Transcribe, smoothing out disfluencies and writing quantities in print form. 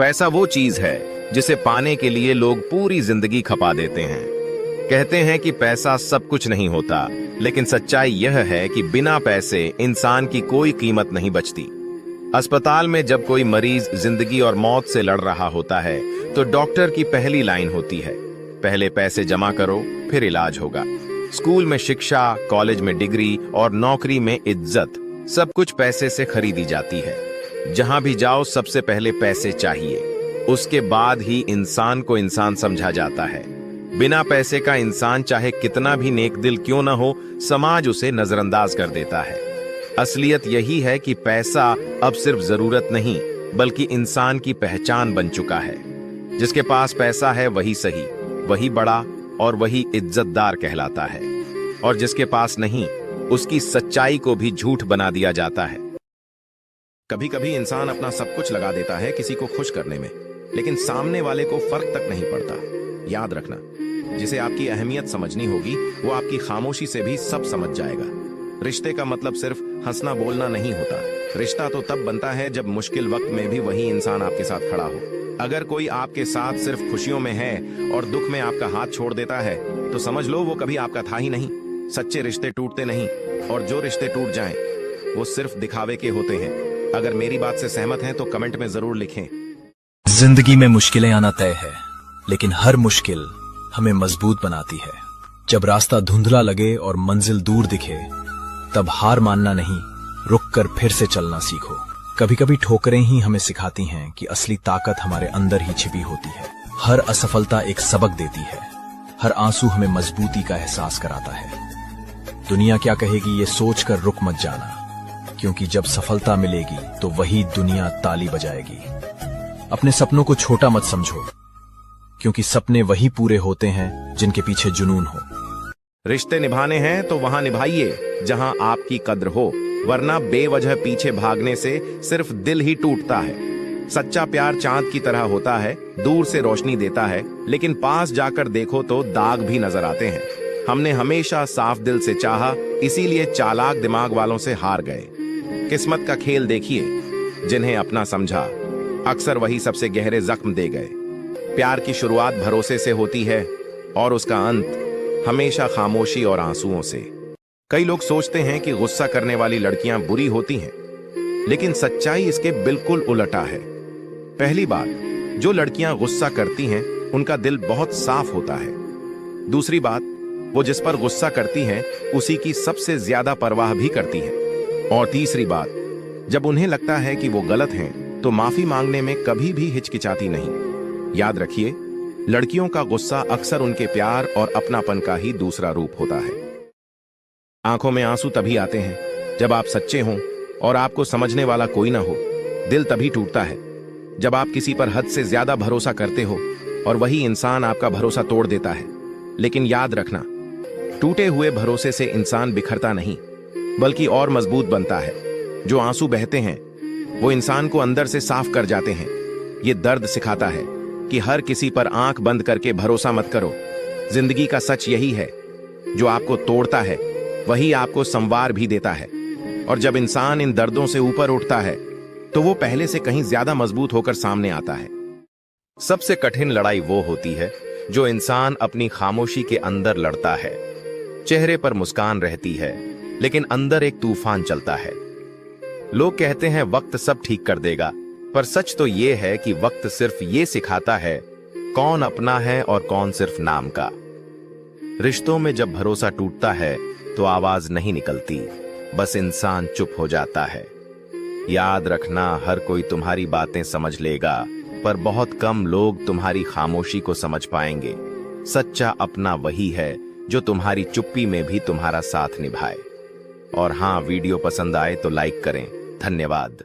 पैसा वो चीज है जिसे पाने के लिए लोग पूरी जिंदगी खपा देते हैं। कहते हैं कि पैसा सब कुछ नहीं होता, लेकिन सच्चाई यह है कि बिना पैसे इंसान की कोई कीमत नहीं बचती। अस्पताल में जब कोई मरीज जिंदगी और मौत से लड़ रहा होता है तो डॉक्टर की पहली लाइन होती है, पहले पैसे जमा करो फिर इलाज होगा। स्कूल में शिक्षा, कॉलेज में डिग्री और नौकरी में इज्जत, सब कुछ पैसे से खरीदी जाती है। जहां भी जाओ सबसे पहले पैसे चाहिए, उसके बाद ही इंसान को इंसान समझा जाता है। बिना पैसे का इंसान चाहे कितना भी नेक दिल क्यों न हो, समाज उसे नजरअंदाज कर देता है। असलियत यही है कि पैसा अब सिर्फ जरूरत नहीं बल्कि इंसान की पहचान बन चुका है। जिसके पास पैसा है वही सही, वही बड़ा और वही इज्जतदार कहलाता है, और जिसके पास नहीं उसकी सच्चाई को भी झूठ बना दिया जाता है। कभी कभी इंसान अपना सब कुछ लगा देता है किसी को खुश करने में, लेकिन सामने वाले को फर्क तक नहीं पड़ता। याद रखना, जिसे आपकी अहमियत समझनी होगी वो आपकी खामोशी से भी सब समझ जाएगा। रिश्ते का मतलब सिर्फ हंसना बोलना नहीं होता। रिश्ता तो तब बनता है जब मुश्किल वक्त में भी वही इंसान आपके साथ खड़ा हो। अगर कोई आपके साथ सिर्फ खुशियों में है और दुख में आपका हाथ छोड़ देता है तो समझ लो वो कभी आपका था ही नहीं। सच्चे रिश्ते टूटते नहीं, और जो रिश्ते टूट जाएं वो सिर्फ दिखावे के होते हैं। अगर मेरी बात से सहमत हैं तो कमेंट में जरूर लिखें। जिंदगी में मुश्किलें आना तय है, लेकिन हर मुश्किल हमें मजबूत बनाती है। जब रास्ता धुंधला लगे और मंजिल दूर दिखे, तब हार मानना नहीं, रुककर फिर से चलना सीखो। कभी कभी ठोकरें ही हमें सिखाती हैं कि असली ताकत हमारे अंदर ही छिपी होती है। हर असफलता एक सबक देती है, हर आंसू हमें मजबूती का एहसास कराता है। दुनिया क्या कहेगी ये सोचकर रुक मत जाना, क्योंकि जब सफलता मिलेगी तो वही दुनिया ताली बजाएगी। अपने सपनों को छोटा मत समझो, क्योंकि सपने वही पूरे होते हैं जिनके पीछे जुनून हो। रिश्ते निभाने हैं तो वहां निभाइए जहां आपकी कद्र हो, वरना बेवजह पीछे भागने से सिर्फ दिल ही टूटता है। सच्चा प्यार चांद की तरह होता है, दूर से रोशनी देता है, लेकिन पास जाकर देखो तो दाग भी नजर आते हैं। हमने हमेशा साफ दिल से चाहा, इसीलिए चालाक दिमाग वालों से हार गए। किस्मत का खेल देखिए, जिन्हें अपना समझा अक्सर वही सबसे गहरे जख्म दे गए। प्यार की शुरुआत भरोसे से होती है और उसका अंत हमेशा खामोशी और आंसुओं से। कई लोग सोचते हैं कि गुस्सा करने वाली लड़कियां बुरी होती हैं, लेकिन सच्चाई इसके बिल्कुल उल्टा है। पहली बात, जो लड़कियां गुस्सा करती हैं उनका दिल बहुत साफ होता है। दूसरी बात, वो जिस पर गुस्सा करती हैं उसी की सबसे ज्यादा परवाह भी करती हैं। और तीसरी बात, जब उन्हें लगता है कि वो गलत हैं तो माफी मांगने में कभी भी हिचकिचाती नहीं। याद रखिए, लड़कियों का गुस्सा अक्सर उनके प्यार और अपनापन का ही दूसरा रूप होता है। आंखों में आंसू तभी आते हैं जब आप सच्चे हों और आपको समझने वाला कोई ना हो। दिल तभी टूटता है जब आप किसी पर हद से ज्यादा भरोसा करते हो और वही इंसान आपका भरोसा तोड़ देता है। लेकिन याद रखना, टूटे हुए भरोसे से इंसान बिखरता नहीं बल्कि और मजबूत बनता है। जो आंसू बहते हैं वो इंसान को अंदर से साफ कर जाते हैं। ये दर्द सिखाता है कि हर किसी पर आंख बंद करके भरोसा मत करो। जिंदगी का सच यही है, जो आपको तोड़ता है वही आपको संवार भी देता है। और जब इंसान इन दर्दों से ऊपर उठता है तो वो पहले से कहीं ज्यादा मजबूत होकर सामने आता है। सबसे कठिन लड़ाई वो होती है जो इंसान अपनी खामोशी के अंदर लड़ता है। चेहरे पर मुस्कान रहती है लेकिन अंदर एक तूफान चलता है। लोग कहते हैं वक्त सब ठीक कर देगा, पर सच तो ये है कि वक्त सिर्फ ये सिखाता है कौन अपना है और कौन सिर्फ नाम का। रिश्तों में जब भरोसा टूटता है तो आवाज नहीं निकलती, बस इंसान चुप हो जाता है। याद रखना, हर कोई तुम्हारी बातें समझ लेगा, पर बहुत कम लोग तुम्हारी खामोशी को समझ पाएंगे। सच्चा अपना वही है जो तुम्हारी चुप्पी में भी तुम्हारा साथ निभाए। और हाँ, वीडियो पसंद आए तो लाइक करें। धन्यवाद।